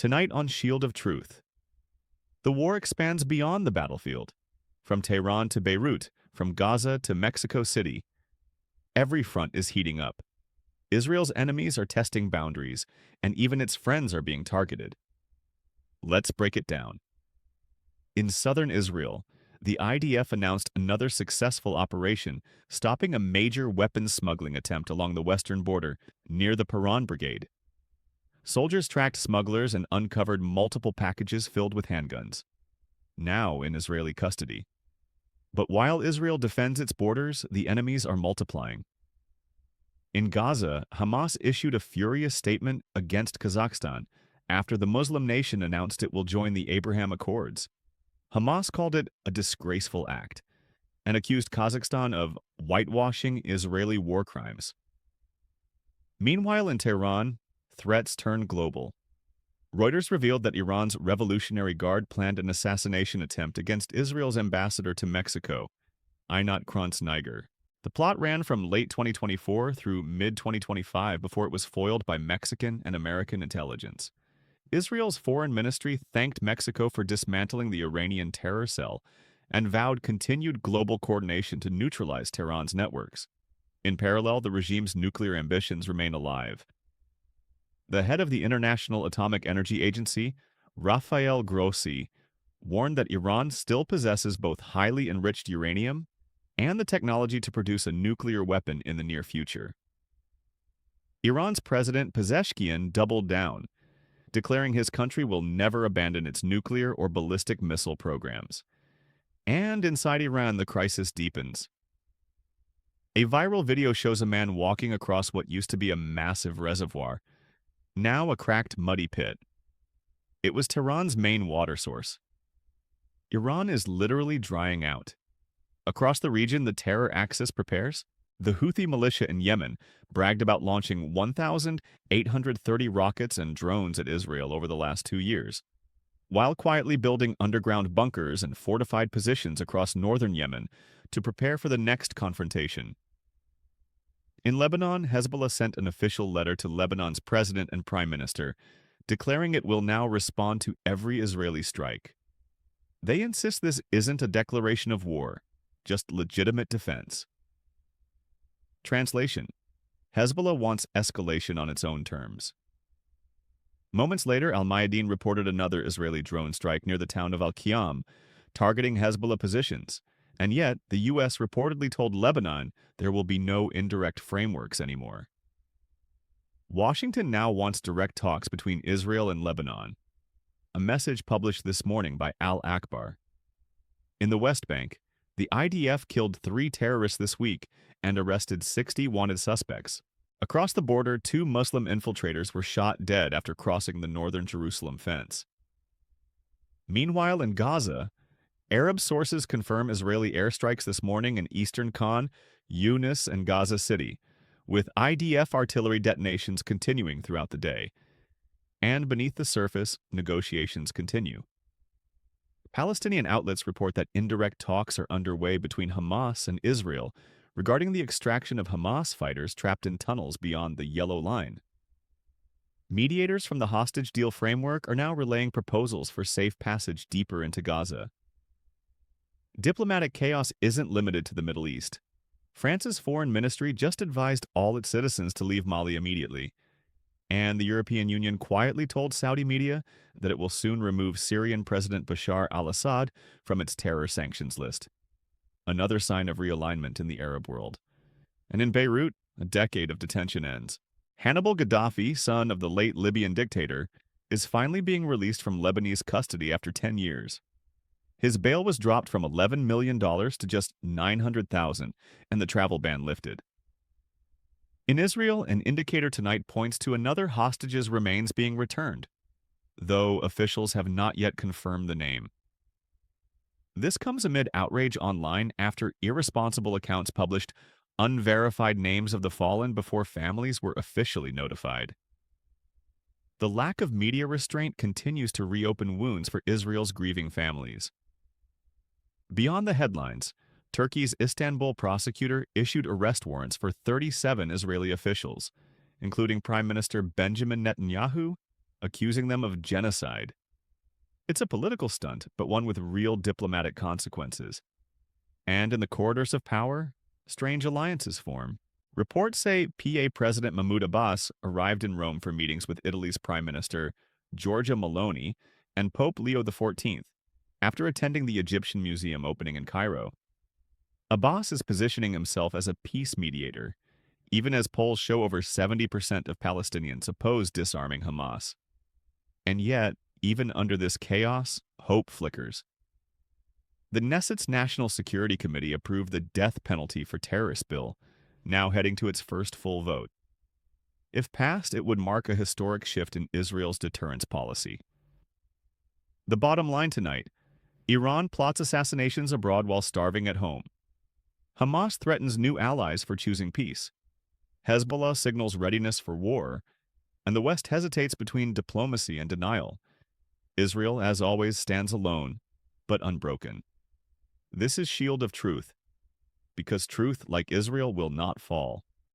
Tonight on Shield of Truth. The war expands beyond the battlefield. From Tehran to Beirut, from Gaza to Mexico City, every front is heating up. Israel's enemies are testing boundaries, and even its friends are being targeted. Let's break it down. In southern Israel, the IDF announced another successful operation, stopping a major weapons smuggling attempt along the western border near the Paran Brigade. Soldiers tracked smugglers and uncovered multiple packages filled with handguns, now in Israeli custody. But while Israel defends its borders, the enemies are multiplying. In Gaza, Hamas issued a furious statement against Kazakhstan after the Muslim nation announced it will join the Abraham Accords. Hamas called it a disgraceful act and accused Kazakhstan of whitewashing Israeli war crimes. Meanwhile, in Tehran, threats turned global. Reuters revealed that Iran's Revolutionary Guard planned an assassination attempt against Israel's ambassador to Mexico, Einat Kranz-Niger. The plot ran from late 2024 through mid-2025 before it was foiled by Mexican and American intelligence. Israel's foreign ministry thanked Mexico for dismantling the Iranian terror cell and vowed continued global coordination to neutralize Tehran's networks. In parallel, the regime's nuclear ambitions remain alive. The head of the International Atomic Energy Agency, Rafael Grossi, warned that Iran still possesses both highly enriched uranium and the technology to produce a nuclear weapon in the near future. Iran's President Pezeshkian doubled down, declaring his country will never abandon its nuclear or ballistic missile programs. And inside Iran, the crisis deepens. A viral video shows a man walking across what used to be a massive reservoir, now a cracked, muddy pit. It was Tehran's main water source. Iran is literally drying out. Across the region, the terror axis prepares. The Houthi militia in Yemen bragged about launching 1,830 rockets and drones at Israel over the last 2 years, while quietly building underground bunkers and fortified positions across northern Yemen to prepare for the next confrontation. In Lebanon, Hezbollah sent an official letter to Lebanon's president and prime minister, declaring it will now respond to every Israeli strike. They insist this isn't a declaration of war, just legitimate defense. Translation: Hezbollah wants escalation on its own terms. Moments later, Al-Mayadeen reported another Israeli drone strike near the town of Al-Qiyam, targeting Hezbollah positions, and yet the U.S. reportedly told Lebanon there will be no indirect frameworks anymore. Washington now wants direct talks between Israel and Lebanon, a message published this morning by Al-Akbar. In the West Bank, the IDF killed 3 terrorists this week and arrested 60 wanted suspects. Across the border, 2 Muslim infiltrators were shot dead after crossing the northern Jerusalem fence. Meanwhile, in Gaza, Arab sources confirm Israeli airstrikes this morning in eastern Khan, Yunis, and Gaza City, with IDF artillery detonations continuing throughout the day. And beneath the surface, negotiations continue. Palestinian outlets report that indirect talks are underway between Hamas and Israel regarding the extraction of Hamas fighters trapped in tunnels beyond the Yellow Line. Mediators from the hostage deal framework are now relaying proposals for safe passage deeper into Gaza. Diplomatic chaos isn't limited to the Middle East. France's foreign ministry just advised all its citizens to leave Mali immediately, and the European Union quietly told Saudi media that it will soon remove Syrian President Bashar al-Assad from its terror sanctions list. Another sign of realignment in the Arab world. And in Beirut, a decade of detention ends. Hannibal Gaddafi, son of the late Libyan dictator, is finally being released from Lebanese custody after 10 years. His bail was dropped from $11 million to just $900,000, and the travel ban lifted. In Israel, an indicator tonight points to another hostage's remains being returned, though officials have not yet confirmed the name. This comes amid outrage online after irresponsible accounts published unverified names of the fallen before families were officially notified. The lack of media restraint continues to reopen wounds for Israel's grieving families. Beyond the headlines, Turkey's Istanbul prosecutor issued arrest warrants for 37 Israeli officials, including Prime Minister Benjamin Netanyahu accusing them of genocide. It's a political stunt, but one with real diplomatic consequences. And in the corridors of power, strange alliances form. Reports say PA President Mahmoud Abbas arrived in Rome for meetings with Italy's Prime Minister Giorgia Meloni and Pope Leo XIV after attending the Egyptian Museum opening in Cairo. Abbas is positioning himself as a peace mediator, even as polls show over 70% of Palestinians oppose disarming Hamas. And yet, even under this chaos, hope flickers. The Knesset's National Security Committee approved the death penalty for terrorist bill, now heading to its first full vote. If passed, it would mark a historic shift in Israel's deterrence policy. The bottom line tonight: Iran plots assassinations abroad while starving at home. Hamas threatens new allies for choosing peace. Hezbollah signals readiness for war, and the West hesitates between diplomacy and denial. Israel, as always, stands alone, but unbroken. This is Shield of Truth, because truth, like Israel, will not fall.